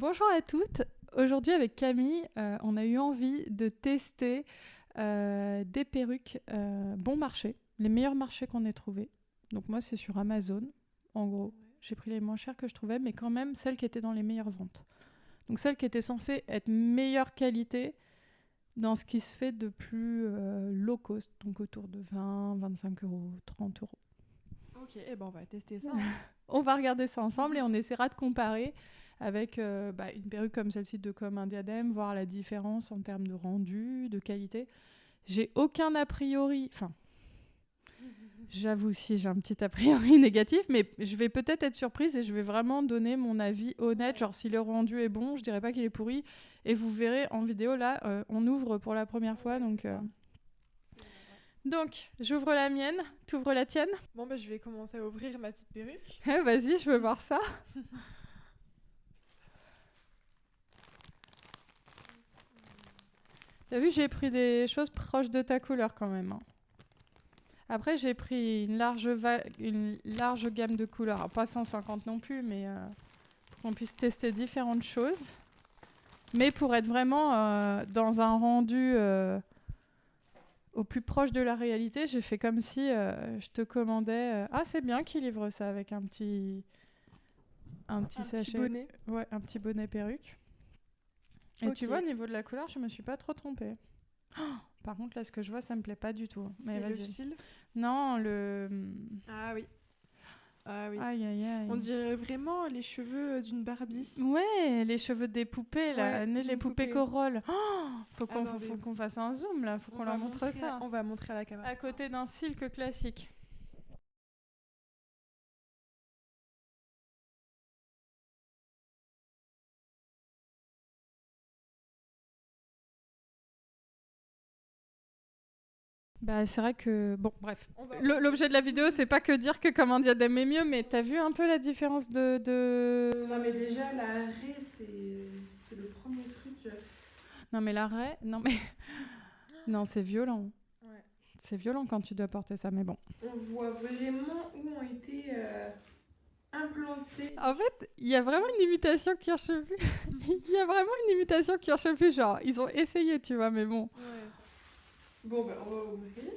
Bonjour à toutes. Aujourd'hui avec Camille, on a eu envie de tester des perruques bon marché, les meilleurs marchés qu'on ait trouvés. Donc moi c'est sur Amazon, en gros. J'ai pris les moins chères que je trouvais, mais quand même celles qui étaient dans les meilleures ventes. Donc celles qui étaient censées être meilleure qualité dans ce qui se fait de plus low cost, donc autour de 20, 25 euros, 30 euros. Ok, on va tester ça. Hein. On va regarder ça ensemble et on essaiera de comparer avec une perruque comme celle-ci de Comme un diadème, voir la différence en termes de rendu, de qualité. J'ai aucun a priori, enfin, j'avoue si j'ai un petit a priori négatif, mais je vais peut-être être surprise et je vais vraiment donner mon avis honnête. Genre si le rendu est bon, je dirais pas qu'il est pourri. Et vous verrez en vidéo, là, on ouvre pour la première fois. Donc, donc, j'ouvre la mienne, t'ouvres la tienne. Bon, je vais commencer à ouvrir ma petite perruque. Vas-y, je veux voir ça. T'as vu, j'ai pris des choses proches de ta couleur quand même. Hein. Après, j'ai pris une large gamme de couleurs. Alors, pas 150 non plus, mais pour qu'on puisse tester différentes choses. Mais pour être vraiment dans un rendu au plus proche de la réalité, j'ai fait comme si je te commandais... Ah, c'est bien qu'ils livrent ça avec un petit sachet. Petit bonnet. Ouais, un petit bonnet perruque. Et Ok. tu vois, au niveau de la couleur, je me suis pas trop trompée. Oh, par contre, là, ce que je vois, ça me plaît pas du tout. Mais C'est le vas-y. fil. Non, le... Ah oui. Ah oui. Aïe, aïe, aïe. On dirait vraiment les cheveux d'une Barbie. Ouais, les cheveux des poupées, là. Ouais, Les poupées Corolle. Oh, faut Attendez. qu'on fasse un zoom, là. Faut qu'on leur montre ça. On va montrer à la caméra. À côté d'un silk classique. Bah, c'est vrai que... Bon, bref. L'objet de la vidéo, c'est pas que dire que Comme un diadème est mieux, mais t'as vu un peu la différence de... Non, mais déjà, l'arrêt, c'est le premier truc. Non, mais l'arrêt... Non, mais... non, c'est violent. Ouais. C'est violent quand tu dois porter ça, mais bon. On voit vraiment où ont été implantés. En fait, il y a vraiment une imitation cuir chevelu. Il y a vraiment une imitation cuir chevelu, genre, ils ont essayé, tu vois, mais bon. Ouais. Bon, on va ouvrir.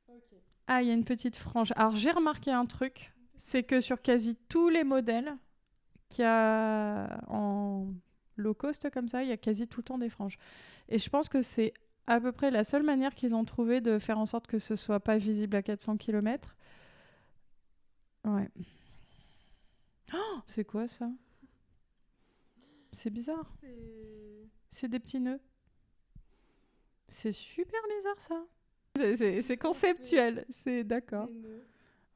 Ok. Ah, il y a une petite frange. Alors, j'ai remarqué un truc, c'est que sur quasi tous les modèles qu'il y a en low cost comme ça, il y a quasi tout le temps des franges. Et je pense que c'est à peu près la seule manière qu'ils ont trouvé de faire en sorte que ce soit pas visible à 400 km. Ouais. Oh, c'est quoi ça? C'est bizarre. C'est des petits nœuds. C'est super bizarre ça. C'est conceptuel, c'est d'accord.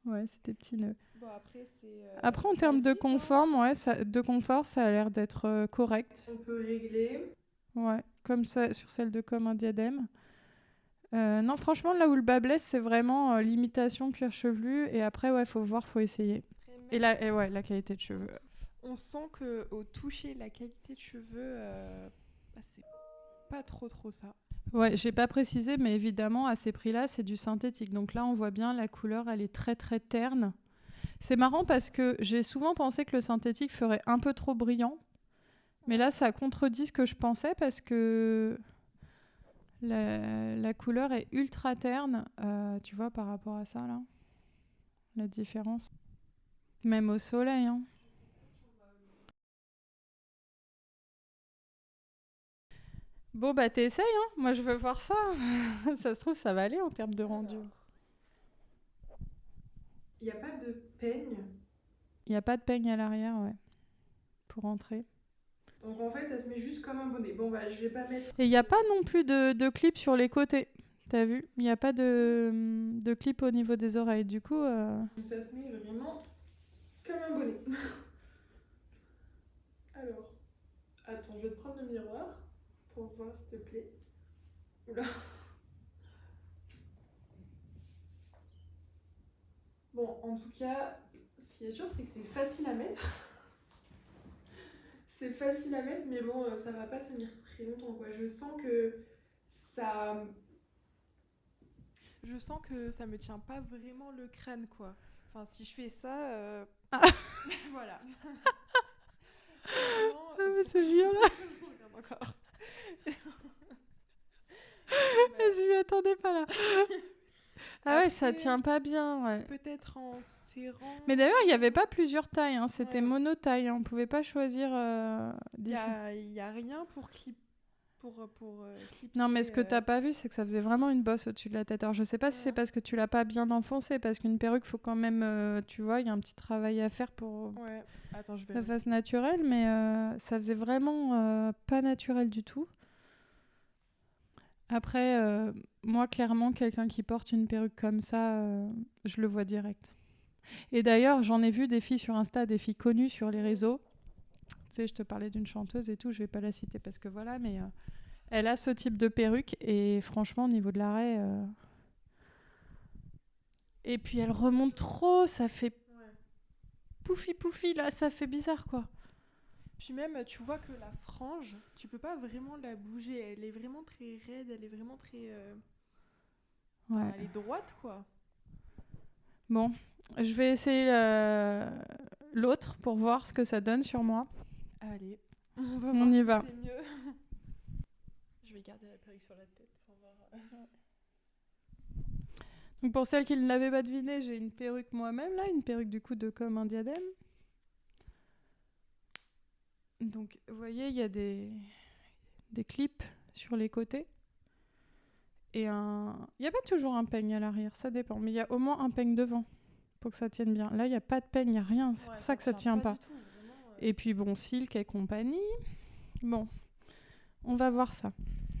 Ouais, c'est des petits nœuds. Bon, après, Après, en termes de confort, ça a l'air d'être correct. On peut régler. Ouais, comme ça, sur celle de Comme un diadème. Non, franchement, là où le bas blesse, c'est vraiment l'imitation cuir chevelu. Et après, ouais, faut voir, faut essayer. Et ouais, la qualité de cheveux. On sent que au toucher, la qualité de cheveux, c'est pas trop ça. Ouais, j'ai pas précisé, mais évidemment, à ces prix-là, c'est du synthétique. Donc là, on voit bien la couleur, elle est très très terne. C'est marrant parce que j'ai souvent pensé que le synthétique ferait un peu trop brillant. Mais là, ça contredit ce que je pensais parce que la couleur est ultra terne. Tu vois, par rapport à ça, là, la différence. Même au soleil, hein. Bon, bah t'essayes, hein. Moi, je veux voir ça. Ça se trouve, ça va aller en termes de rendu. Il n'y a pas de peigne. Il n'y a pas de peigne à l'arrière, ouais, pour entrer. Donc en fait, ça se met juste comme un bonnet. Bon, je vais pas mettre... Et il n'y a pas non plus de clip sur les côtés. T'as vu? Il n'y a pas de clip au niveau des oreilles. Du coup... Ça se met vraiment comme un bonnet. Alors, attends, je vais te prendre le miroir pour voir s'il te plaît. Oula. Bon, en tout cas, ce qui est sûr, c'est que c'est facile à mettre. C'est facile à mettre, mais bon, ça va pas tenir très longtemps, quoi. Je sens que ça... Je sens que ça me tient pas vraiment le crâne, quoi. Enfin, si je fais ça... voilà. C'est violent. Encore. Je m'y attendais pas là. Ah ouais, ça Après, tient pas bien, ouais. peut-être en serrant. Mais d'ailleurs, il n'y avait pas plusieurs tailles, hein. C'était Ouais. mono-taille, hein. On pouvait pas choisir Il y a rien pour clipper. Non, mais ce que t'as pas vu, c'est que ça faisait vraiment une bosse au-dessus de la tête. Alors, je sais pas si c'est parce que tu l'as pas bien enfoncé, parce qu'une perruque, faut quand même, tu vois, il y a un petit travail à faire pour Ouais. Attends, je vais. que ça fasse naturel, mais ça faisait vraiment pas naturel du tout. Après, moi, clairement, quelqu'un qui porte une perruque comme ça, je le vois direct. Et d'ailleurs, j'en ai vu des filles sur Insta, des filles connues sur les réseaux. Tu sais, je te parlais d'une chanteuse et tout, je vais pas la citer parce que voilà, mais elle a ce type de perruque et franchement, au niveau de l'arrêt. Et puis elle remonte trop, ça fait poufi là, ça fait bizarre quoi. Puis même, tu vois que la frange, tu peux pas vraiment la bouger. Elle est vraiment très raide, elle est vraiment très. Ouais. Elle est droite, quoi. Bon, je vais essayer l'autre pour voir ce que ça donne sur moi. Allez, on va On voir y si va. c'est mieux. Je vais garder la perruque sur la tête pour voir. Donc pour celles qui ne l'avaient pas deviné, j'ai une perruque moi-même là, une perruque du coup de comme un diadème. Donc vous voyez, il y a des clips sur les côtés. Et il n'y a pas toujours un peigne à l'arrière, ça dépend. Mais il y a au moins un peigne devant pour que ça tienne bien. Là, il n'y a pas de peigne, il n'y a rien. C'est pour ça que ça tient pas. Du tout, vraiment, Et puis bon, Silk et compagnie. Bon, on va voir ça.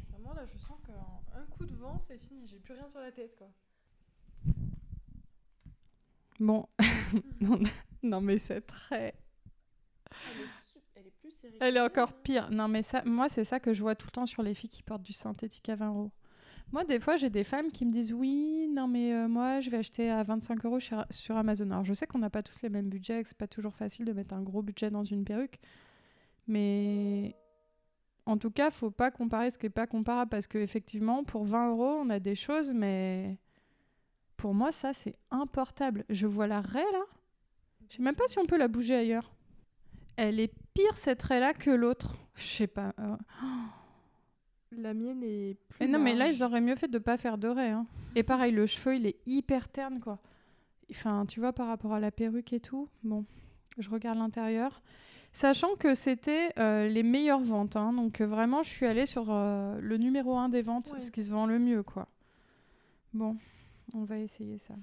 Vraiment, là, je sens qu'un coup de vent, c'est fini. J'ai plus rien sur la tête, quoi. Bon, non mais c'est très... Elle est plus serrée. Elle est encore pire. Non mais ça, moi c'est ça que je vois tout le temps sur les filles qui portent du synthétique à 20 €. Moi des fois j'ai des femmes qui me disent oui, non mais moi je vais acheter à 25 € sur Amazon. Alors je sais qu'on n'a pas tous les mêmes budgets, que c'est pas toujours facile de mettre un gros budget dans une perruque. Mais en tout cas, faut pas comparer ce qui est pas comparable parce qu'effectivement pour 20 € on a des choses, mais pour moi ça c'est importable. Je vois la raie là. Je sais même pas si on peut la bouger ailleurs. Elle est pire cette raie-là que l'autre. Je sais pas. La mienne est plus Et non, mais là, large. ils auraient mieux fait de pas faire de raie. Hein. Et pareil, le cheveu, il est hyper terne, quoi. Enfin, tu vois, par rapport à la perruque et tout. Bon, je regarde l'intérieur. Sachant que c'était les meilleures ventes. Hein. Donc, vraiment, je suis allée sur le numéro 1 des ventes, ce qui se vend le mieux, quoi. Bon, on va essayer ça.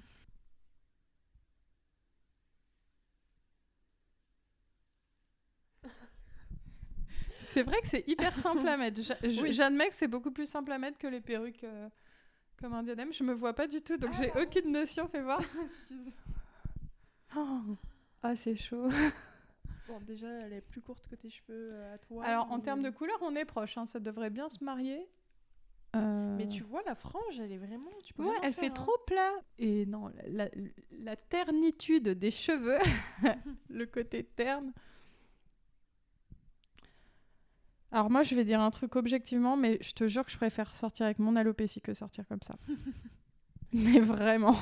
C'est vrai que c'est hyper simple à mettre. J'admets que c'est beaucoup plus simple à mettre que les perruques comme un diadème. Je me vois pas du tout, donc j'ai aucune notion. Fais voir. Excuse. Ah, c'est chaud. Bon, déjà, elle est plus courte que tes cheveux à toi. Alors, en termes de couleur, on est proche. Hein. Ça devrait bien se marier. Mais tu vois, la frange, elle est vraiment... Tu peux elle fait trop plat. Et non, la ternitude des cheveux, le côté terne. Alors moi, je vais dire un truc objectivement, mais je te jure que je préfère sortir avec mon alopécie que sortir comme ça. Mais vraiment.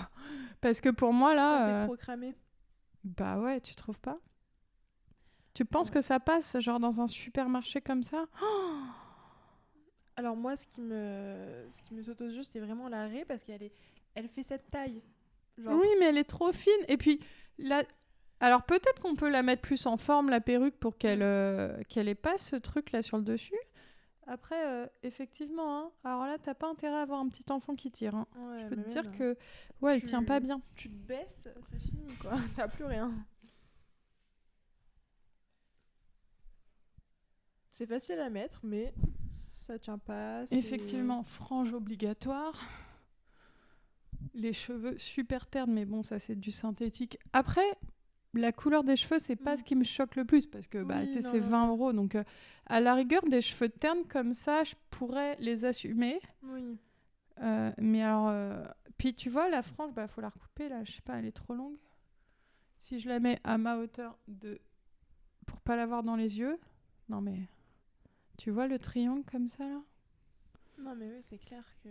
Parce que pour moi, là... Ça fait trop cramer. Bah ouais, tu trouves pas? Tu penses que ça passe, genre dans un supermarché comme ça? Alors moi, ce qui me saute aux yeux, c'est vraiment la raie, parce elle fait cette taille. Genre... Oui, mais elle est trop fine. Et puis, alors peut-être qu'on peut la mettre plus en forme, la perruque, pour qu'elle ait pas ce truc-là sur le dessus. Après, effectivement, hein, alors là, t'as pas intérêt à avoir un petit enfant qui tire. Hein. Ouais, je peux te dire même, que elle tient pas bien. Tu te baisses, c'est fini, quoi. T'as plus rien. C'est facile à mettre, mais ça tient pas. Effectivement, frange obligatoire. Les cheveux super ternes, mais bon, ça c'est du synthétique. Après, la couleur des cheveux, c'est pas ce qui me choque le plus parce que c'est 20 €. Donc, à la rigueur, des cheveux ternes comme ça, je pourrais les assumer. Oui. Mais alors, puis tu vois, la frange, faut la recouper là. Je sais pas, elle est trop longue. Si je la mets à ma hauteur pour pas la voir dans les yeux. Non mais, tu vois le triangle comme ça là? Non mais oui, c'est clair que.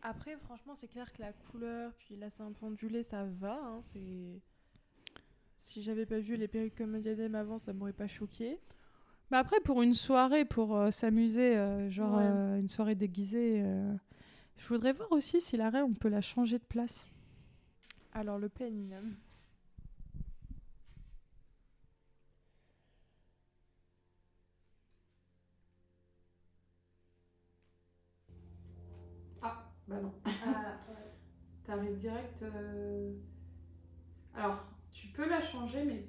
Après, franchement, c'est clair que la couleur, puis là, c'est un peu ondulé, ça va. Hein, c'est... Si j'avais pas vu les perruques comme un diadème avant, ça m'aurait pas choqué. Bah après, pour une soirée, pour s'amuser, genre Ouais. une soirée déguisée, je voudrais voir aussi si l'arrêt, on peut la changer de place. Alors, le planning. Ah, bah non. Ah, T'arrives direct. Alors, tu peux la changer, mais.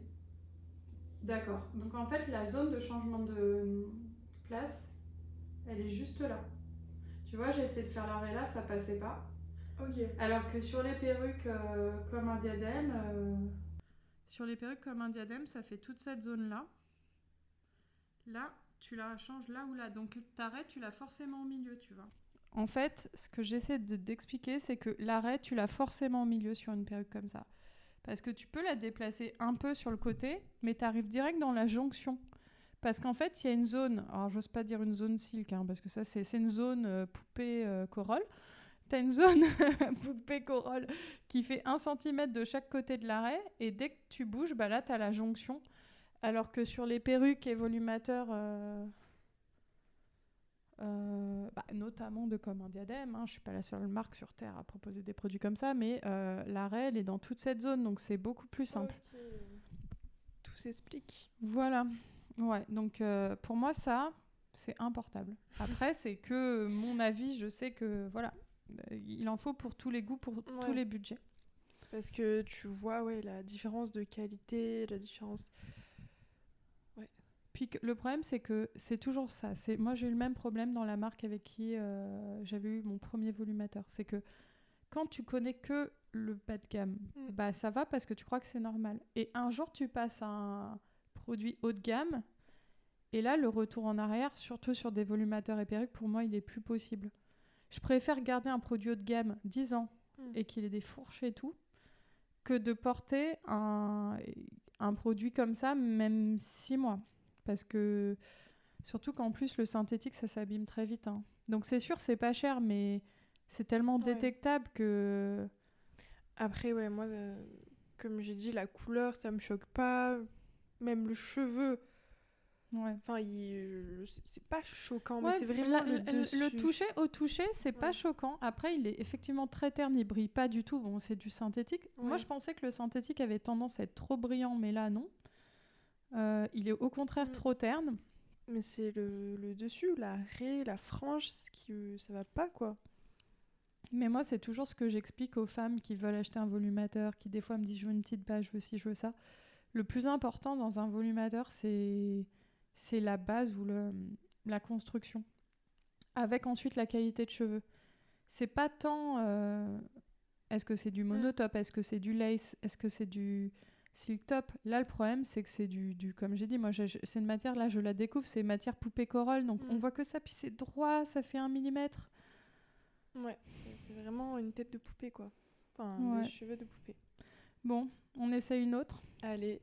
D'accord. Donc en fait, la zone de changement de place, elle est juste là. Tu vois, j'ai essayé de faire l'arrêt là, ça passait pas. ok. Alors que sur les perruques comme un diadème, ça fait toute cette zone-là. Là, tu la changes là ou là. Donc t'arrêtes, tu l'as forcément au milieu, tu vois. En fait, ce que j'essaie d'expliquer, c'est que l'arrêt, tu l'as forcément au milieu sur une perruque comme ça. Parce que tu peux la déplacer un peu sur le côté, mais tu arrives direct dans la jonction. Parce qu'en fait, il y a une zone, alors j'ose pas dire une zone silk, hein, parce que ça, c'est une zone poupée corolle. Tu as une zone poupée corolle qui fait 1 cm de chaque côté de l'arrêt, et dès que tu bouges, bah là, tu as la jonction. Alors que sur les perruques et volumateurs, notamment de Comme un diadème, je suis pas la seule marque sur Terre à proposer des produits comme ça, mais l'arrêt, elle est dans toute cette zone, donc c'est beaucoup plus simple. Ok. Tout s'explique. Voilà. Ouais, donc pour moi, ça, c'est importable. Après, c'est que mon avis, je sais que, voilà, il en faut pour tous les goûts, pour tous Ouais. les budgets. C'est parce que tu vois la différence de qualité, la différence. Puis le problème, c'est que c'est toujours ça. Moi, j'ai eu le même problème dans la marque avec qui j'avais eu mon premier volumateur. C'est que quand tu connais que le bas de gamme, bah ça va parce que tu crois que c'est normal. Et un jour, tu passes à un produit haut de gamme, et là, le retour en arrière, surtout sur des volumateurs et perruques, pour moi, il est plus possible. Je préfère garder un produit haut de gamme 10 ans et qu'il ait des fourches et tout, que de porter un produit comme ça, même 6 mois. Parce que, surtout qu'en plus, le synthétique, ça s'abîme très vite. Hein. Donc c'est sûr, c'est pas cher, mais c'est tellement détectable que... Après, ouais, moi, comme j'ai dit, la couleur, ça me choque pas. Même le cheveu, Ouais. enfin, c'est pas choquant, mais Ouais, c'est vraiment le dessus. au toucher, c'est pas choquant. Après, il est effectivement très terne, il brille pas du tout. Bon, c'est du synthétique. Ouais. Moi, je pensais que le synthétique avait tendance à être trop brillant, mais là, non. Il est au contraire trop terne. Mais c'est le dessus, la raie, la frange, ça va pas, quoi. Mais moi, c'est toujours ce que j'explique aux femmes qui veulent acheter un volumateur, qui des fois me disent je veux une petite base, je veux ci, je veux ça. Le plus important dans un volumateur, c'est la base ou la construction. Avec ensuite la qualité de cheveux. C'est pas tant est-ce que c'est du monotop, est-ce que c'est du lace, est-ce que c'est du silk top. Là, le problème, c'est que c'est du comme j'ai dit, moi, c'est une matière, là, je la découvre, c'est matière poupée corolle, donc on voit que ça, puis c'est droit, ça fait 1 millimètre. Ouais, c'est vraiment une tête de poupée, quoi. Enfin, des cheveux de poupée. Bon, on essaie une autre. Allez.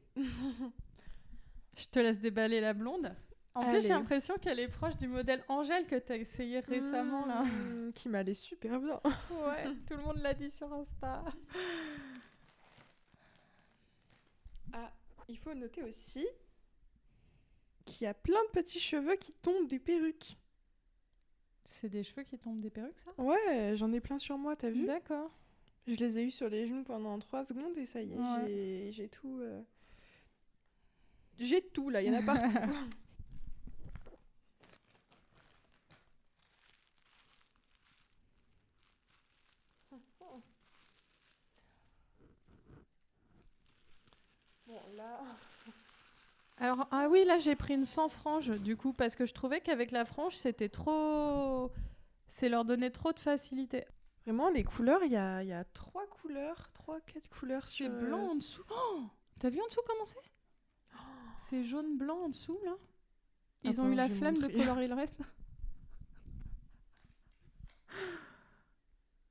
Je te laisse déballer la blonde. En plus, j'ai l'impression qu'elle est proche du modèle Angèle que tu as essayé récemment, là. Qui m'allait super bien. Ouais, tout le monde l'a dit sur Insta. Ah, il faut noter aussi qu'il y a plein de petits cheveux qui tombent des perruques. C'est des cheveux qui tombent des perruques, ça? Ouais, j'en ai plein sur moi, t'as vu? D'accord. Je les ai eus sur les genoux pendant 3 secondes et ça y est, j'ai tout... J'ai tout, là, il y en a partout. Bon, là... Alors, ah oui, là, j'ai pris une sans frange, du coup, parce que je trouvais qu'avec la frange, c'était trop... C'est leur donner trop de facilité. Vraiment, les couleurs, il y a 3 couleurs, 4 couleurs sur... C'est blanc en dessous. Oh, t'as vu en dessous comment c'est? C'est jaune-blanc en dessous, là. Ils ont eu la flemme de colorer le reste.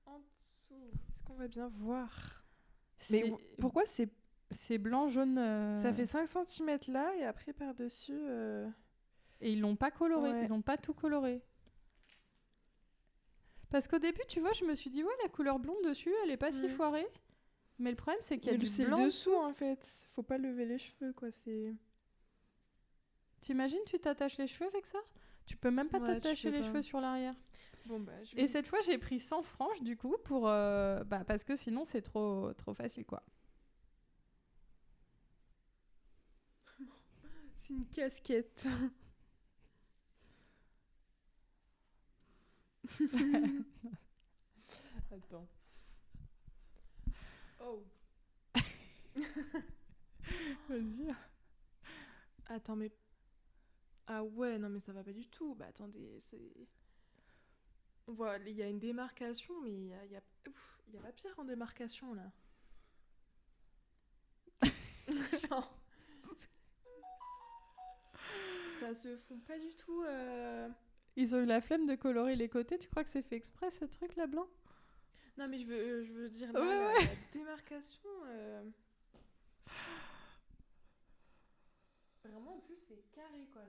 En dessous, est-ce qu'on va bien voir? Mais pourquoi c'est blanc, jaune... Ça fait 5 cm là, et après par-dessus... Et ils l'ont pas coloré, ils ont pas tout coloré. Parce qu'au début, tu vois, je me suis dit, ouais, la couleur blonde dessus, elle est pas si foirée. Mais le problème, c'est qu'il y a du blanc dessous, en fait. Faut pas lever les cheveux, quoi, c'est... T'imagines, tu t'attaches les cheveux avec ça? Tu peux même pas Ouais, tu t'attacher peux les pas. cheveux sur l'arrière. Bon, bah, je Et vais... cette fois, j'ai pris 100 franges du coup pour parce que sinon c'est trop facile quoi. C'est une casquette. Attends. Oh. Vas-y. Attends, mais... Ah ouais, non, mais ça va pas du tout. Bah, attendez, c'est... On voit, il y a une démarcation, mais ouf, il y a pas pire en démarcation, là. Non. Ça se fond pas du tout... Ils ont eu la flemme de colorer les côtés. Tu crois que c'est fait exprès ce truc là blanc? Non, mais je veux dire, là, Ouais, la démarcation... Vraiment, en plus, c'est carré, quoi.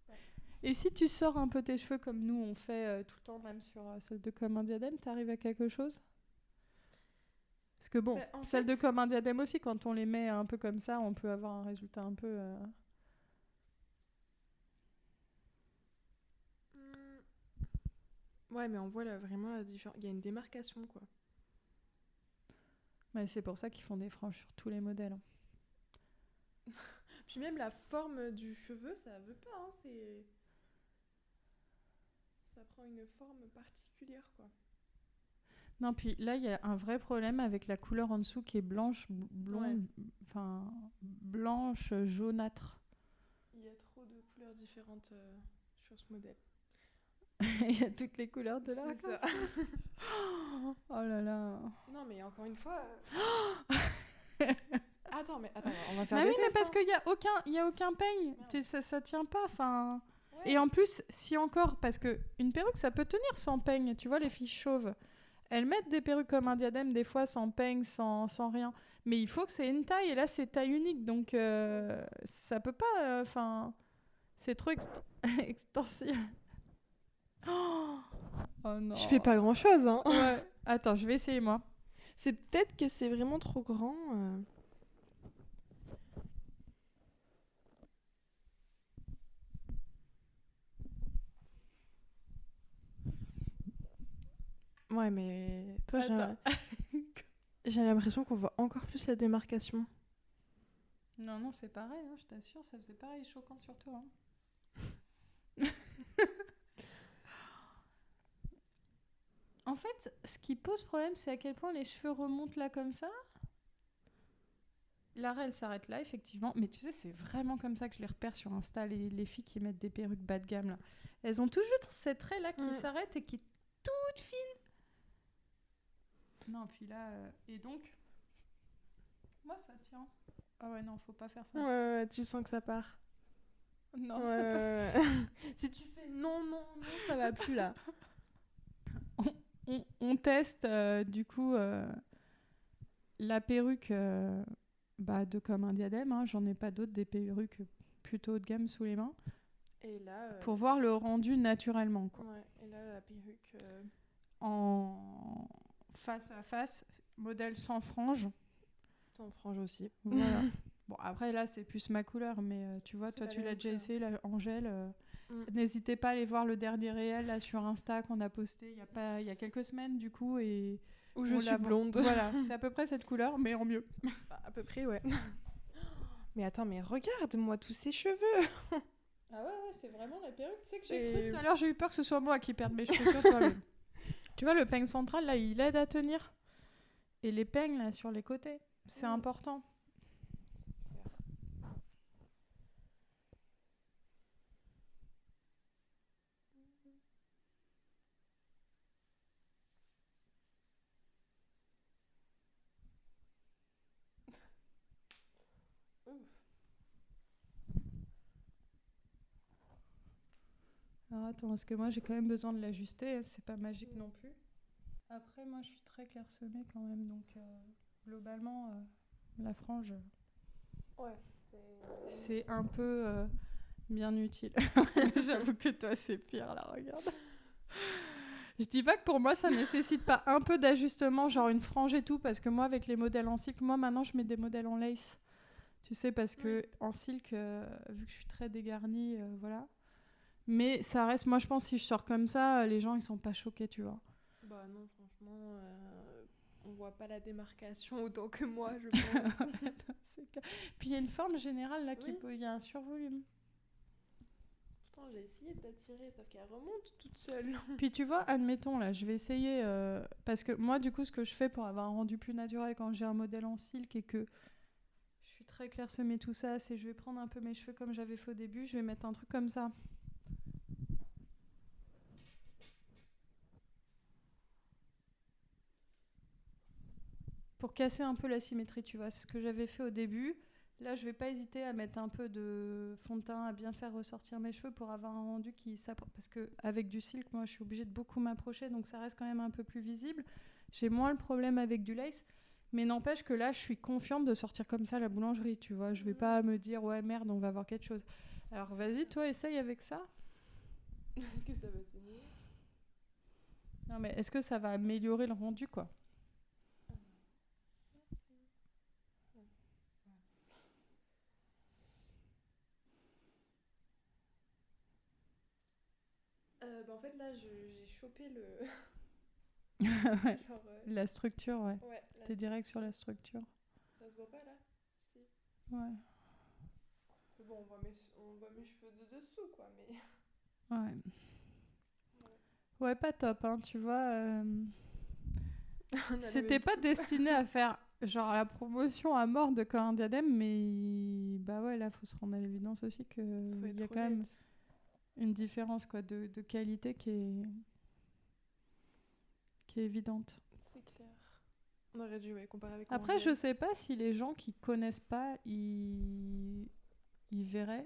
Ouais. Et si tu sors un peu tes cheveux comme nous on fait tout le temps, même sur celle de Comme un diadème, t'arrives à quelque chose? Parce que bon, Bah, en celle fait- de Comme un diadème aussi, quand on les met un peu comme ça, on peut avoir un résultat un peu... Ouais, mais on voit là vraiment la différence. Il y a une démarcation, quoi. Ouais, c'est pour ça qu'ils font des franges sur tous les modèles. Hein. Puis même la forme du cheveu, ça veut pas, hein, c'est... Ça prend une forme particulière, quoi. Non, puis là, il y a un vrai problème avec la couleur en dessous qui est blanche, blonde, enfin blanche, jaunâtre. Il y a trop de couleurs différentes sur ce modèle. Il y a toutes les couleurs de la C'est ça. Oh là là. Non, mais encore une fois... Attends, on va faire Bah des oui, mais tests, parce hein. qu'il y a aucun peigne. Ça tient pas, enfin... Ouais. Et en plus, si encore, parce que une perruque, ça peut tenir sans peigne. Tu vois, les filles chauves, elles mettent des perruques comme un diadème, des fois sans peigne, sans rien. Mais il faut que c'est une taille, et là, c'est taille unique. Donc, ça peut pas... Enfin, c'est trop extensif. Oh non. Je fais pas grand-chose, hein. Ouais. Attends, je vais essayer, moi. C'est peut-être que c'est vraiment trop grand. Ouais, mais toi, Attends. j'ai l'impression qu'on voit encore plus la démarcation. Non, c'est pareil, hein, je t'assure, ça faisait pareil choquant sur toi. Hein. En fait, ce qui pose problème, c'est à quel point les cheveux remontent là comme ça. L'arrêt, elle s'arrête là, effectivement. Mais tu sais, c'est vraiment comme ça que je les repère sur Insta, les filles qui mettent des perruques bas de gamme. Là. Elles ont toujours cette trait là qui s'arrête et qui est toute fine. Non, puis là... Et donc... Moi, ça tient. Ah ouais, non, faut pas faire ça. Ouais, tu sens que ça part. Non, Ouais, ça ouais, ouais. Si tu fais non, ça va plus là. on teste du coup la perruque de Comme un diadème. Hein. J'en ai pas d'autres, des perruques plutôt haut de gamme sous les mains. Et là... Pour voir le rendu naturellement. Quoi. Ouais, et là, la perruque... En face à face, modèle sans frange. Sans frange aussi. Voilà. Bon, après là, c'est plus ma couleur, mais tu vois, C'est toi, la tu l'as même déjà couleur. essayé, là, Angèle. N'hésitez pas à aller voir le dernier réel là, sur Insta qu'on a posté il y a quelques semaines, du coup. Et Où je suis blonde. Voilà, c'est à peu près cette couleur, mais en mieux. Bah, à peu près, ouais. Mais attends, mais regarde-moi tous ces cheveux. Ah ouais, c'est vraiment la perruque. Tu sais que j'ai cru tout à l'heure, j'ai eu peur que ce soit moi qui perde mes cheveux sur toi. Tu vois, le peigne central, là, il aide à tenir. Et les peignes, là, sur les côtés, c'est important. Alors attends, parce que moi j'ai quand même besoin de l'ajuster, hein, c'est pas magique non plus. Après, moi je suis très clairsemée quand même, donc globalement, la frange, Ouais, c'est un peu bien utile. J'avoue que toi c'est pire là, regarde. Je dis pas que pour moi ça nécessite pas un peu d'ajustement, genre une frange et tout, parce que moi avec les modèles en cycle, moi maintenant je mets des modèles en lace. Tu sais, parce que en silk, vu que je suis très dégarnie, voilà. Mais ça reste, moi je pense, si je sors comme ça, les gens ils sont pas choqués, tu vois. Bah non, franchement, on voit pas la démarcation autant que moi, je pense. C'est clair. Puis il y a une forme générale là, Oui. il y a un survolume. Pourtant, j'ai essayé de l'attirer, sauf qu'elle remonte toute seule. Puis tu vois, admettons là, je vais essayer, parce que moi du coup ce que je fais pour avoir un rendu plus naturel quand j'ai un modèle en silk et que je suis très clairsemée tout ça, c'est je vais prendre un peu mes cheveux comme j'avais fait au début, je vais mettre un truc comme ça. Pour casser un peu la symétrie, tu vois. C'est ce que j'avais fait au début. Là, je vais pas hésiter à mettre un peu de fond de teint, à bien faire ressortir mes cheveux pour avoir un rendu qui s'approche. Parce qu'avec du silk, moi, je suis obligée de beaucoup m'approcher, donc ça reste quand même un peu plus visible. J'ai moins le problème avec du lace. Mais n'empêche que là, je suis confiante de sortir comme ça à la boulangerie, tu vois. Je vais pas me dire, ouais, merde, on va voir quelque chose. Alors, vas-y, toi, essaye avec ça. Est-ce que ça va tenir? Non, mais est-ce que ça va améliorer le rendu, quoi? Bah en fait, là, j'ai chopé le... Ouais. Genre, La structure, ouais. ouais, là, T'es direct sur la structure. ça se voit pas, là? Si. Ouais. Mais bon, on voit mes cheveux de dessous, quoi, mais... Ouais. Ouais, pas top, hein, tu vois. On a la C'était même pas coupe. destiné à faire genre la promotion à mort de Corin Diadème, mais bah ouais, là, faut se rendre à l'évidence aussi Faut qu'il être y a quand même honnête. une différence quoi, de qualité qui est évidente. C'est clair. On aurait dû comparer avec Après, je Angèle. sais pas si les gens qui connaissent pas, ils verraient.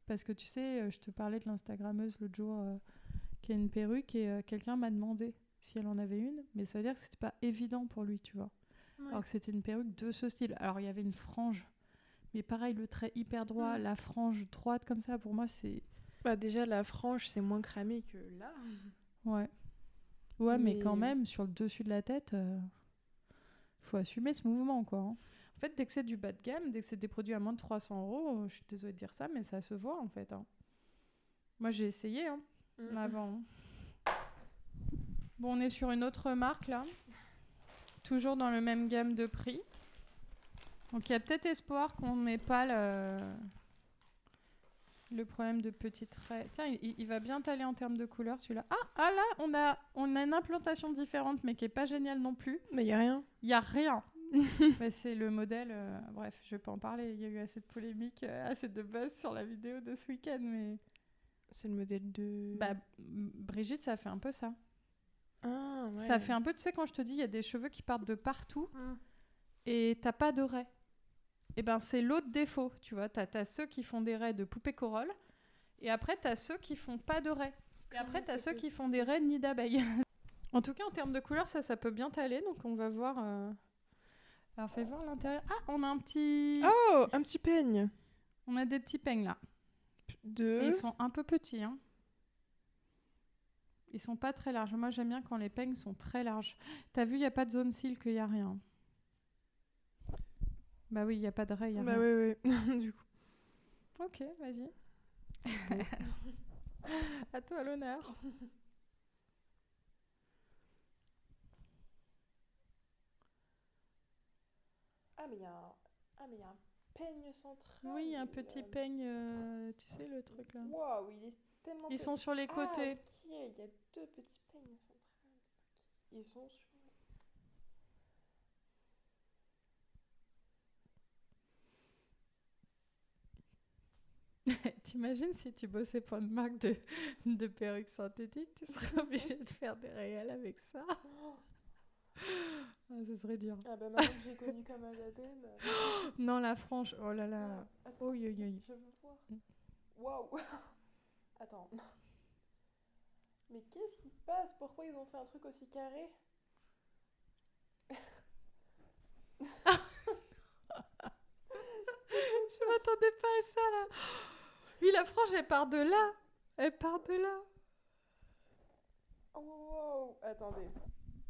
Parce que tu sais, je te parlais de l'Instagrammeuse l'autre jour qui a une perruque et quelqu'un m'a demandé si elle en avait une, mais ça veut dire que c'était pas évident pour lui, tu vois. Ouais. Alors que c'était une perruque de ce style. Alors il y avait une frange, mais pareil, le trait hyper droit, Mm. la frange droite comme ça, pour moi c'est... Bah déjà, la frange, c'est moins cramé que là. Ouais. Ouais, mais Mais- quand même, sur le dessus de la tête, faut assumer ce mouvement, quoi. Hein. En fait, dès que c'est du bas de gamme, dès que c'est des produits à moins de 300 €, je suis désolée de dire ça, mais ça se voit, en fait. Hein. Moi, j'ai essayé, hein, Mm. avant. Hein. Bon, on est sur une autre marque, là. Toujours dans le même gamme de prix. Donc, il y a peut-être espoir qu'on n'ait pas le problème de petits traits. Tiens, il va bien t'aller en termes de couleur, celui-là. Ah là, on a une implantation différente, mais qui est pas géniale non plus. Mais y a rien. Il y a rien. Mais c'est le modèle. Bref, je vais pas en parler. Il y a eu assez de polémiques, assez de buzz sur la vidéo de ce week-end, mais C'est le modèle de... bah Brigitte, ça fait un peu ça. Ah, ouais. Ça fait un peu, tu sais, quand je te dis, il y a des cheveux qui partent de partout Mm. et t'as pas de raies. Et ben c'est l'autre défaut, tu vois. T'as ceux qui font des raies de poupée corolle, et après t'as ceux qui font pas de raies. Et après Comment t'as c'est ceux qui font possible? des raies nid d'abeille. En tout cas, en termes de couleur, ça peut bien t'aller, donc on va voir. Alors fais voir l'intérieur. Ah, on a un petit. Oh, un petit peigne. On a des petits peignes là. Et De... ils sont un peu petits, hein. Ils sont pas très larges. Moi j'aime bien quand les peignes sont très larges. T'as vu, il y a pas de zone silk, il y a rien. Bah oui, il y a pas de raie, il y a Bah rien. oui, oui. Du coup. Ok, vas-y. À toi l'honneur. Ah, mais il y a un peigne central. Oui, un petit peigne, tu sais le truc là. Waouh, il est tellement Ils petit. sont sur les côtés. Ah, ok, il y a deux petits peignes centrales. Ok. Ils sont sur... T'imagines si tu bossais pour une marque de perruques synthétiques, tu serais obligé de faire des réels avec ça. Ah, ça serait dur. Ah bah maintenant que j'ai connu comme un adème... Non, la frange, oh là là. Attends, Oui, oui, oui. je veux voir. Waouh. Attends. Mais qu'est-ce qui se passe? Pourquoi ils ont fait un truc aussi carré? Je m'attendais pas à ça là. Oui, la frange, elle part de là. Elle part de là. Oh, wow. Attendez.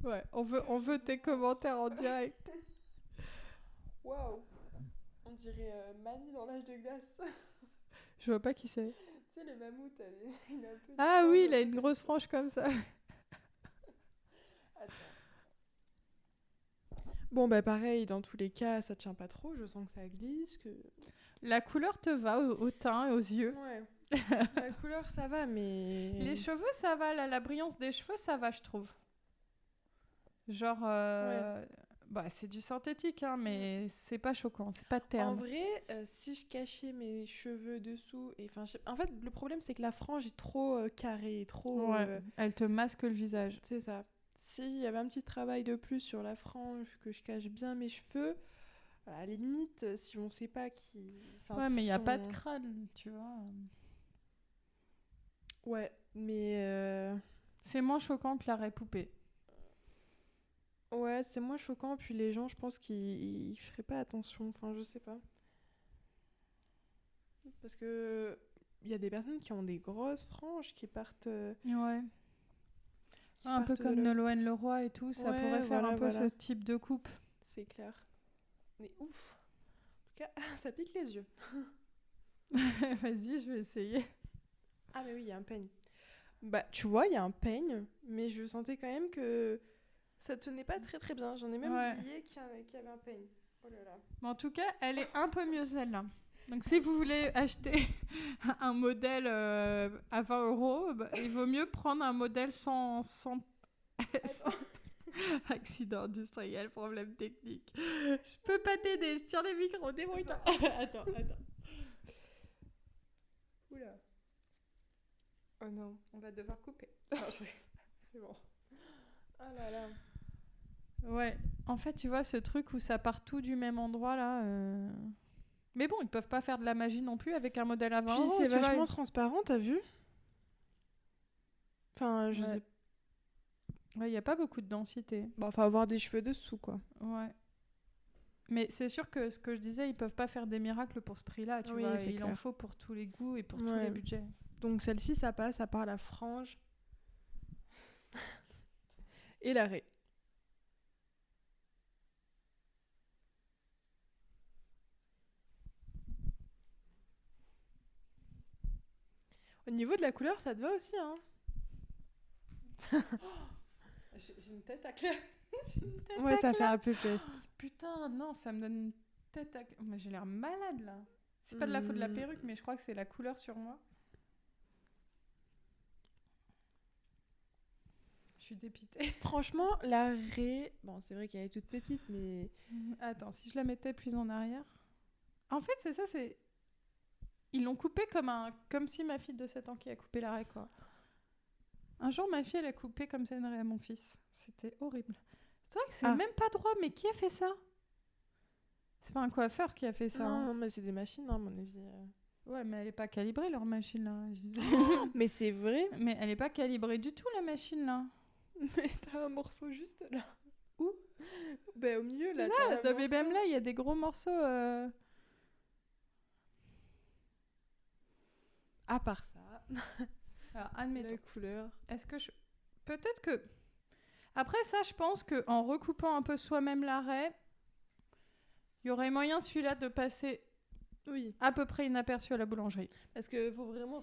Ouais, on veut tes commentaires en direct. Waouh. On dirait Manny dans l'âge de glace. Je vois pas qui c'est. Tu sais, le mammouth, il a un peu une Ah frange oui, un il a peu une comme grosse frange comme ça. Attends. Bon, bah pareil, dans tous les cas, ça tient pas trop. Je sens que ça glisse, que... La couleur te va au teint et aux yeux. Ouais. La couleur, ça va, mais... Les cheveux, ça va. La brillance des cheveux, ça va, je trouve. Genre, bah, c'est du synthétique, hein, mais c'est pas choquant, c'est pas En terne. vrai, si je cachais mes cheveux dessous... Et, en fait, le problème, c'est que la frange est trop carrée, trop... Ouais, elle te masque le visage. C'est ça. S'il y avait un petit travail de plus sur la frange, que je cache bien mes cheveux, à la limite, si on sait pas qui... Enfin, Ouais, mais il si n'y a pas de on- crâne, tu vois. Ouais, mais... C'est moins choquant que l'arrêt poupée. Ouais, c'est moins choquant, puis les gens, je pense qu'ils feraient pas attention, enfin, je sais pas. Parce que il y a des personnes qui ont des grosses franges qui partent, Ouais. Un peu de comme là où- Nolwenn Leroy et tout, ça Ouais, pourrait faire voilà, un peu ce voilà. type de coupe. C'est clair. Mais ouf. En tout cas, ça pique les yeux. Vas-y, je vais essayer. Ah, mais oui, il y a un peigne. Bah, tu vois, il y a un peigne, mais je sentais quand même que ça tenait pas très très bien. J'en ai même Ouais. oublié qu'il y avait un peigne. Oh là là. Mais en tout cas, elle est un peu mieux celle-là. Donc si vous voulez acheter un modèle à 20 euros, bah, il vaut mieux prendre un modèle sans accident industriel, problème technique. Je peux pas t'aider, je tire les micros, débrouille-toi. Attends. Oula, Oh non. on va devoir couper. C'est bon. Ah là là. Ouais, en fait, tu vois, ce truc où ça part tout du même endroit, là... Mais bon, ils peuvent pas faire de la magie non plus avec un modèle à 20 Puis euros, c'est tu vois. vachement transparent, t'as vu? Enfin, je Ouais. sais. Ouais, il n'y a pas beaucoup de densité. Bon, faut avoir des cheveux dessous, quoi. Ouais. Mais c'est sûr que ce que je disais, ils peuvent pas faire des miracles pour ce prix-là, tu Oui, vois. c'est Il en clair. faut pour tous les goûts et pour tous Ouais. les budgets. Donc celle-ci, ça passe, à part la frange et l'arrêt. Au niveau de la couleur, ça te va aussi, hein? J'ai une tête à clair. Ouais, ça fait un peu peste. Putain, non, ça me donne une tête à clair. Mais j'ai l'air malade, là. C'est pas de la faute de la perruque, mais je crois que c'est la couleur sur moi. Je suis dépitée. Franchement, l'arrêt... Bon, c'est vrai qu'elle est toute petite, mais... Attends, si je la mettais plus en arrière... En fait, c'est ça, c'est... Ils l'ont coupé comme si ma fille de 7 ans qui a coupé l'arrêt, quoi. Un jour, ma fille, elle a coupé comme ça une arrêt à mon fils. C'était horrible. C'est vrai que c'est même pas droit, mais qui a fait ça? C'est pas un coiffeur qui a fait ça. Non, hein. non, mais c'est des machines, hein, à mon avis. Ouais, mais elle est pas calibrée, leur machine, là. Mais c'est vrai. Mais elle est pas calibrée du tout, la machine, là. Mais t'as un morceau juste là. Où? Ben, au milieu, là. Là, mais même là, il y a des gros morceaux... À part ça, Alors, admettons. la couleur. Est-ce que je... Peut-être que... Après ça, je pense qu'en recoupant un peu soi-même l'arrêt, il y aurait moyen, celui-là, de passer Oui. à peu près inaperçu à la boulangerie. Parce qu'il faut vraiment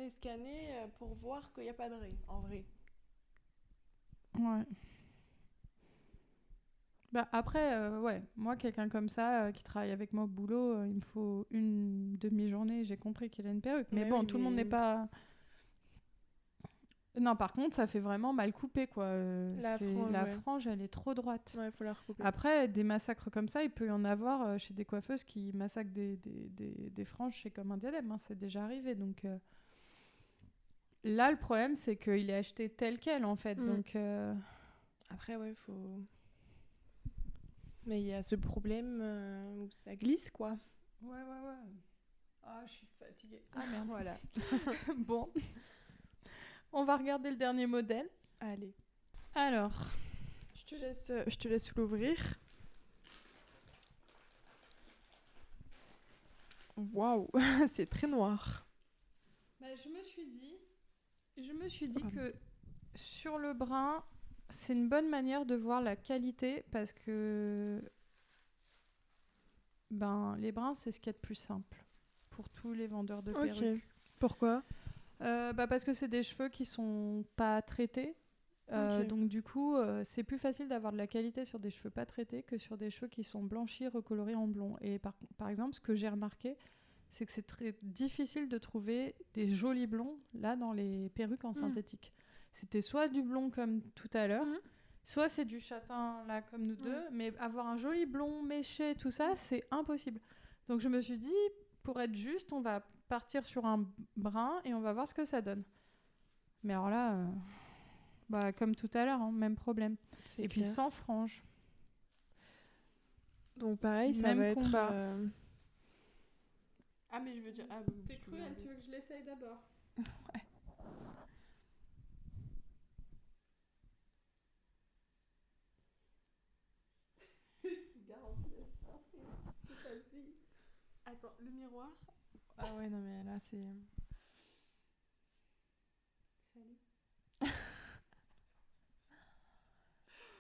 scanner pour voir qu'il n'y a pas de raie, en vrai. Ouais. Bah après, ouais, moi, quelqu'un comme ça, qui travaille avec moi au boulot, il me faut une demi-journée, j'ai compris qu'il a une perruque. Mais Ouais, bon, oui, tout le monde mais- n'est pas... Non, par contre, ça fait vraiment mal coupé, quoi. La frange, la ouais. frange, elle est trop droite. Ouais, il faut la recouper. Après, des massacres comme ça, il peut y en avoir chez des coiffeuses qui massacrent des franges, c'est comme un diadème, hein, c'est déjà arrivé. Donc là, le problème, c'est qu'il est acheté tel quel, en fait. Donc Après, ouais, faut... Mais il y a ce problème où ça glisse, quoi. ouais. Ah, je suis fatiguée. Ah merde. Voilà. Bon, on va regarder le dernier modèle. Allez. Alors, Je te laisse l'ouvrir. Waouh, c'est très noir. bah, je me suis dit que sur le brun, c'est une bonne manière de voir la qualité parce que Ben, les bruns, c'est ce qu'il y a de plus simple pour tous les vendeurs de Ok. perruques. Pourquoi? Parce que c'est des cheveux qui sont pas traités. Ok. Donc du coup, c'est plus facile d'avoir de la qualité sur des cheveux pas traités que sur des cheveux qui sont blanchis, recolorés en blond. Et par exemple, ce que j'ai remarqué, c'est que c'est très difficile de trouver des jolis blonds là dans les perruques en synthétique. C'était soit du blond comme tout à l'heure, Mhm. soit c'est du châtain là comme nous deux, Ouais. mais avoir un joli blond méché, tout ça, c'est impossible. Donc je me suis dit, pour être juste, on va partir sur un brun et on va voir ce que ça donne. Mais alors là, bah, comme tout à l'heure, hein, même problème. C'est Et puis clair. sans frange. Donc pareil, ça Même va être... combat. Ah mais je veux dire... Ah, T'es cruel, tu veux que je l'essaye d'abord? Attends, le miroir. Ah ouais, non mais là c'est... Salut.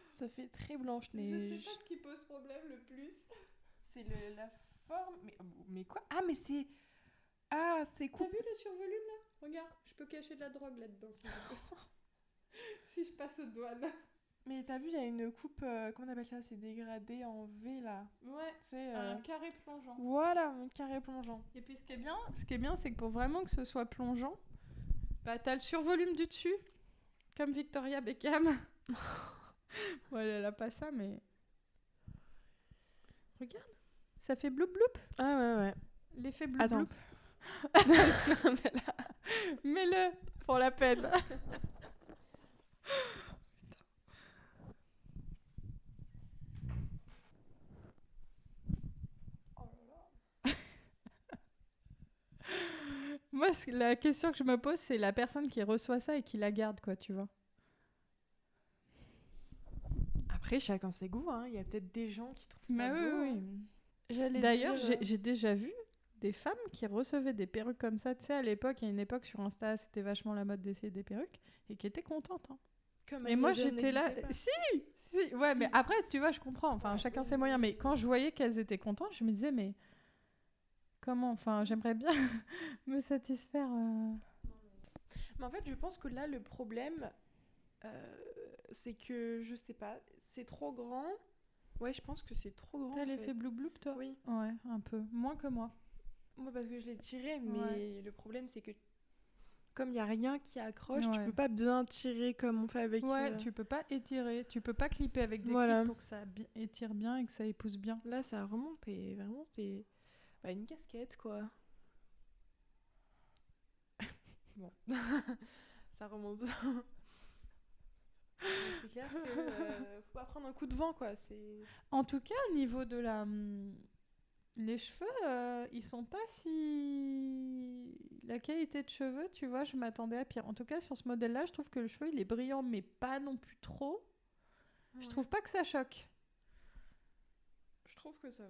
Ça fait très blanche Je neige. sais pas ce qui pose problème le plus. C'est la forme... Mais quoi? Ah mais c'est... Ah, c'est T'as coupe... vu le survolume là? Regarde, je peux cacher de la drogue là-dedans si je veux. Si je passe aux douanes. Mais t'as vu, il y a une coupe... comment on appelle ça? C'est dégradé en V là. Ouais, Tu sais... un carré plongeant. Voilà, un carré plongeant. Et puis ce qui est bien, c'est que pour vraiment que ce soit plongeant, bah t'as le survolume du dessus, comme Victoria Beckham. Bon, elle a pas ça, mais regarde, ça fait bloup bloup. Ah ouais. L'effet bloup Attends. bloup. Mets-le pour la peine. Oh là là. Moi, la question que je me pose, c'est la personne qui reçoit ça et qui la garde, quoi, tu vois. Après, chacun ses goûts, hein. Il y a peut-être des gens qui trouvent ça Bah beau. oui, Hein. oui. J'allais D'ailleurs, dire... j'ai déjà vu des femmes qui recevaient des perruques comme ça. Tu sais, à l'époque, il y a une époque sur Insta, c'était vachement la mode d'essayer des perruques et qui étaient contentes. Hein. Comme Et moi, Mademoiselle j'étais là. n'existait pas. Si, ouais, mais après, tu vois, je comprends. Enfin, Ouais. chacun ses moyens. Mais quand je voyais qu'elles étaient contentes, je me disais, mais comment? Enfin, j'aimerais bien me satisfaire. Mais en fait, je pense que là, le problème, c'est que, je sais pas, c'est trop grand. Ouais, je pense que c'est trop grand. T'as en l'effet fait. bloup bloup, toi? Oui. Ouais, un peu. Moins que moi. Moi, parce que je l'ai tiré, mais Ouais. le problème, c'est que comme il n'y a rien qui accroche, tu Ouais. peux pas bien tirer comme on fait avec... Ouais, tu peux pas étirer. Tu peux pas clipper avec des Voilà. clips pour que ça étire bien et que ça épouse bien. Là, ça remonte et vraiment, c'est une casquette, quoi. Bon. Ça remonte. C'est clair que faut pas prendre un coup de vent, quoi. C'est... En tout cas, au niveau de la... les cheveux, ils sont pas si... La qualité de cheveux, tu vois, je m'attendais à pire. En tout cas, sur ce modèle-là, je trouve que le cheveu, il est brillant, mais pas non plus trop. Je trouve pas que ça choque. Je trouve que ça va.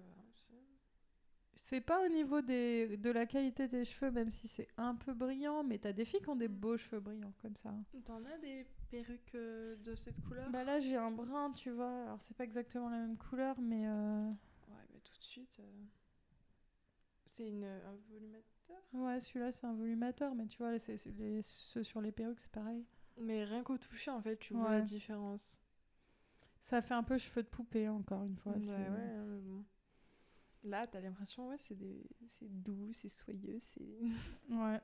C'est pas au niveau de la qualité des cheveux, même si c'est un peu brillant, mais t'as des filles qui ont des beaux cheveux brillants, comme ça. T'en as des perruques de cette couleur? Bah là, j'ai un brun, tu vois. Alors, c'est pas exactement la même couleur, mais... Ouais, bah tout de suite. C'est un volumateur? Ouais, celui-là, c'est un volumateur, mais tu vois, ceux sur les perruques, c'est pareil. Mais rien qu'au toucher, en fait, tu vois Ouais. la différence. Ça fait un peu cheveux de poupée, encore une fois. Ouais, c'est- ouais, hein, mais bon. Là, t'as l'impression, ouais, c'est doux, c'est soyeux, c'est... Ouais.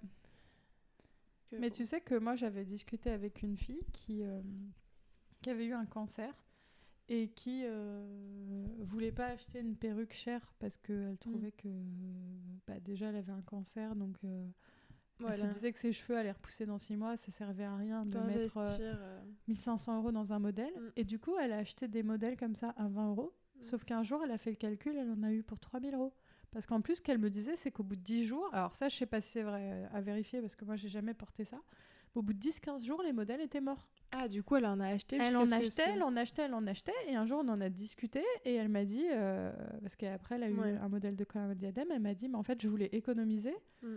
que Mais bon. tu sais que moi, j'avais discuté avec une fille qui avait eu un cancer et qui voulait pas acheter une perruque chère parce qu'elle trouvait que bah, déjà, elle avait un cancer, donc elle se Voilà. disait que ses cheveux allaient repousser dans 6 mois, ça servait à rien de mettre D'investir... 1500 € dans un modèle. Et du coup, elle a acheté des modèles comme ça à 20 €. Sauf qu'un jour, elle a fait le calcul, elle en a eu pour 3000 €. Parce qu'en plus, ce qu'elle me disait, c'est qu'au bout de 10 jours, alors ça, je sais pas si c'est vrai à vérifier parce que moi, j'ai jamais porté ça. Au bout de 10-15 jours, les modèles étaient morts. Ah, du coup, elle en a acheté Elle jusqu'à en ce que achetait, c'est- elle en achetait. Et un jour, on en a discuté et elle m'a dit, parce qu'après, elle a eu Ouais. un modèle de diadème, elle m'a dit, mais en fait, je voulais économiser. Mm.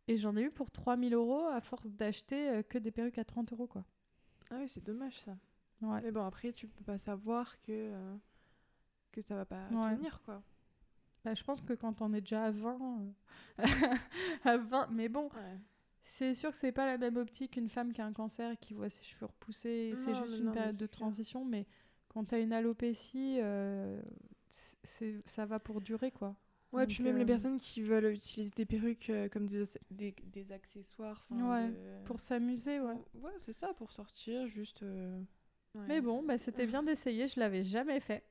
Et j'en ai eu pour 3000 € à force d'acheter que des perruques à 30 €, quoi. Ah oui, c'est dommage, ça. Ouais. Mais bon, après, tu peux pas savoir que ça va pas Ouais. tenir, quoi. Bah, je pense que quand on est déjà à 20, à 20, mais bon, Ouais. c'est sûr que c'est pas la même optique qu'une femme qui a un cancer et qui voit ses cheveux repousser. C'est Non, juste mais une non, mais période c'est de clair. transition, mais quand t'as une alopécie, ça va pour durer, quoi. Ouais, puis Donc, même les personnes qui veulent utiliser des perruques comme des accessoires, enfin ouais, pour s'amuser, ouais. Ouais, c'est ça, pour sortir, juste... Mais Ouais. bon, bah, c'était bien d'essayer, je l'avais jamais fait.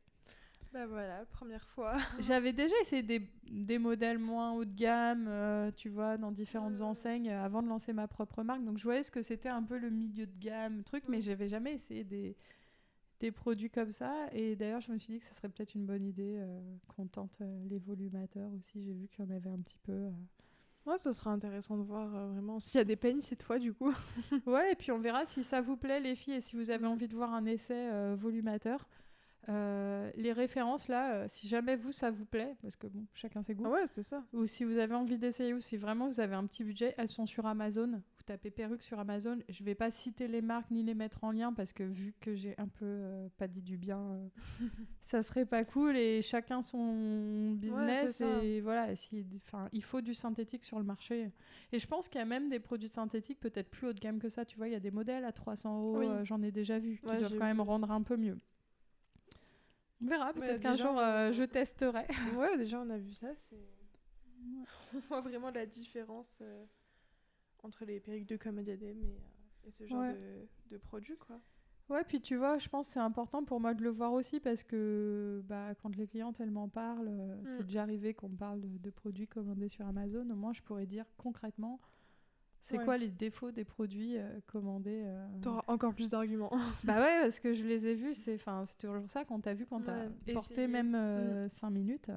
Bah voilà, première fois. J'avais déjà essayé des modèles moins haut de gamme, tu vois, dans différentes enseignes avant de lancer ma propre marque. Donc je voyais ce que c'était un peu le milieu de gamme, truc, mais j'avais jamais essayé des produits comme ça. Et d'ailleurs, je me suis dit que ce serait peut-être une bonne idée qu'on tente les volumateurs aussi. J'ai vu qu'il y en avait un petit peu. Ouais, ça sera intéressant de voir vraiment s'il y a des peignes cette fois, du coup. Ouais, et puis on verra si ça vous plaît, les filles, et si vous avez Mm. envie de voir un essai volumateur. Les références là, si jamais vous ça vous plaît, parce que bon, chacun ses Ah goûts, ouais, c'est ça. ou si vous avez envie d'essayer, ou si vraiment vous avez un petit budget, elles sont sur Amazon. Vous tapez perruque sur Amazon. Je vais pas citer les marques ni les mettre en lien parce que vu que j'ai un peu pas dit du bien, ça serait pas cool et chacun son Ouais, c'est business ça. et voilà. Il faut du synthétique sur le marché. Et je pense qu'il y a même des produits synthétiques peut-être plus haut de gamme que ça. Tu vois, il y a des modèles à 300 €, Oui. j'en ai déjà vu, qui Ouais, doivent j'ai quand même vu aussi. rendre un peu mieux. On verra, Ouais, peut-être qu'un déjà, jour je testerai. Ouais, déjà, on a vu ça. On voit vraiment la différence entre les perruques de Comme Diadème et ce genre Ouais. de produit, quoi. Ouais, puis tu vois, je pense que c'est important pour moi de le voir aussi parce que bah, quand les clientes elles m'en parlent, c'est déjà arrivé qu'on me parle de produits commandés sur Amazon. Au moins, je pourrais dire concrètement, c'est Ouais. quoi les défauts des produits commandés. T'auras encore plus d'arguments. Bah ouais, parce que je les ai vus, c'est toujours ça quand t'as vu, quand t'as Ouais, porté essayer. même 5 minutes.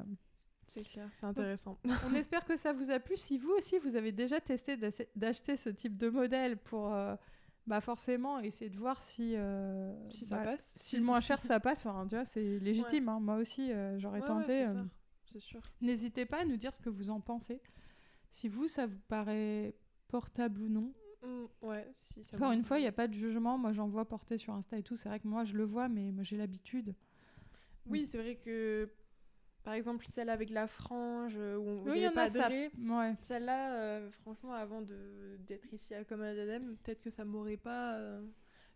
C'est clair, c'est intéressant. On espère que ça vous a plu. Si vous aussi, vous avez déjà testé d'acheter ce type de modèle pour bah forcément essayer de voir si, Si ça passe. si le moins cher ça passe, enfin, tu vois, c'est légitime. Ouais. Hein. Moi aussi, j'aurais Ouais, tenté. c'est sûr. N'hésitez pas à nous dire ce que vous en pensez. Si vous, ça vous paraît portable ou non. Ouais, si ça Encore vous une fois, il plaît. n'y a pas de jugement. Moi, j'en vois porter sur Insta et tout. C'est vrai que moi, je le vois, mais moi, j'ai l'habitude. Oui, c'est vrai que, par exemple, celle avec la frange, où il Oui, n'y il y avait en a pas de ça. raie, Ouais. celle-là, franchement, avant d'être ici à Comme Diadème, peut-être que ça m'aurait pas...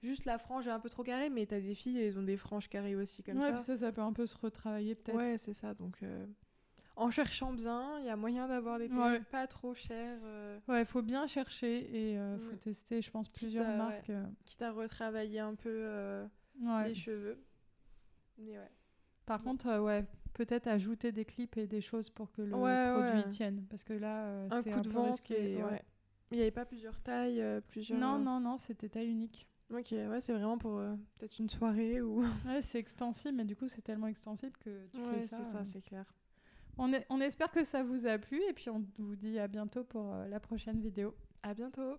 Juste la frange est un peu trop carrée, mais t'as des filles, elles ont des franges carrées aussi, comme Ouais, ça. puis ça peut un peu se retravailler peut-être. Ouais, c'est ça, donc... En cherchant bien, il y a moyen d'avoir des Ouais. perruques pas trop chères. Ouais, il faut bien chercher et faut tester, je pense, plusieurs marques. Quitte à retravailler un peu Ouais. les cheveux. Mais ouais. Par Bon. contre, ouais, peut-être ajouter des clips et des choses pour que le Ouais, produit ouais. tienne. Parce que là, Un c'est coup un de peu vent, risqué. c'est... Ouais. Ouais. Il n'y avait pas plusieurs tailles, plusieurs... Non, non, non, c'était taille unique. Ok, ouais, c'est vraiment pour peut-être une soirée ou... Ouais, c'est extensible, mais du coup, c'est tellement extensible que tu fais Ouais, ça. c'est ça, c'est clair. On espère que ça vous a plu et puis on vous dit à bientôt pour la prochaine vidéo. À bientôt.